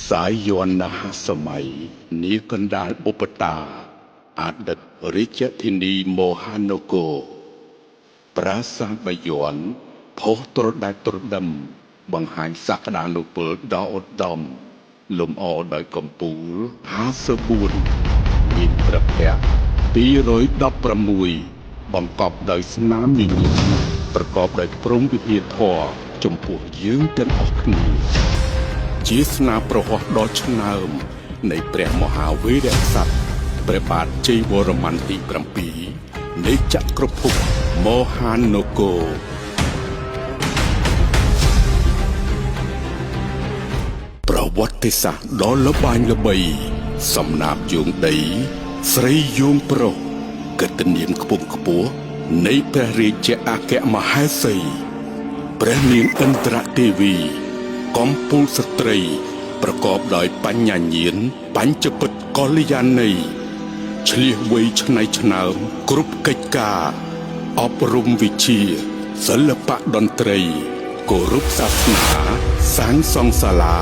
สายยนต์สมัยนี้กันดาลอุปตาอาดิตริชธินีโมฮานโกปราสาทบยวนโพตรได้ตรดำบังหายสักดานุเปิดดาวดำลมออได้กำปูหาสบุญมีประแพะ216บังกอบได้สนามยิงประกอบได้พรหมวิหารทอจมพวกยืงกันออกนี้ជាស្នាប្រហោះដ៏ឆ្នើមនៃព្រះមហាវីរក្សត្រព្រះបាទជ័យវរ្ម័នទី7នៃចក្រភពមហានគរប្រវត្តិសាស្ត្រដ៏ល្បាញល្បីសំណាបយោងដីស្រីយោងប្រុសកិត្តិនាមខ្ពង់ខ្ពស់នៃព្រះរាជាអគ្គមហេសីព្រះនាងឥន្ទ្រទេវីកំពូលស្ត្រីប្រកបដោយបញ្ញាញាណបញ្ចពិតកល្យាណីឆ្លៀសវៃឆ្នៃឆ្នើមគ្រប់កិច្ចការអប់រំវិជ្ជាសិល្បៈតន្ត្រីគោរពសាសនាសាងសង់សាលា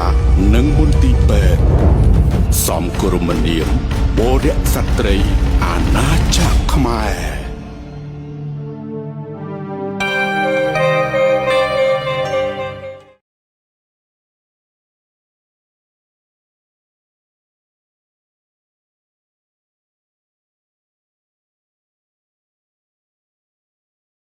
និងមន្ទីរពេទ្យសំគរមនាមបរិយក្សត្រីអាណាចក្រខ្មែរ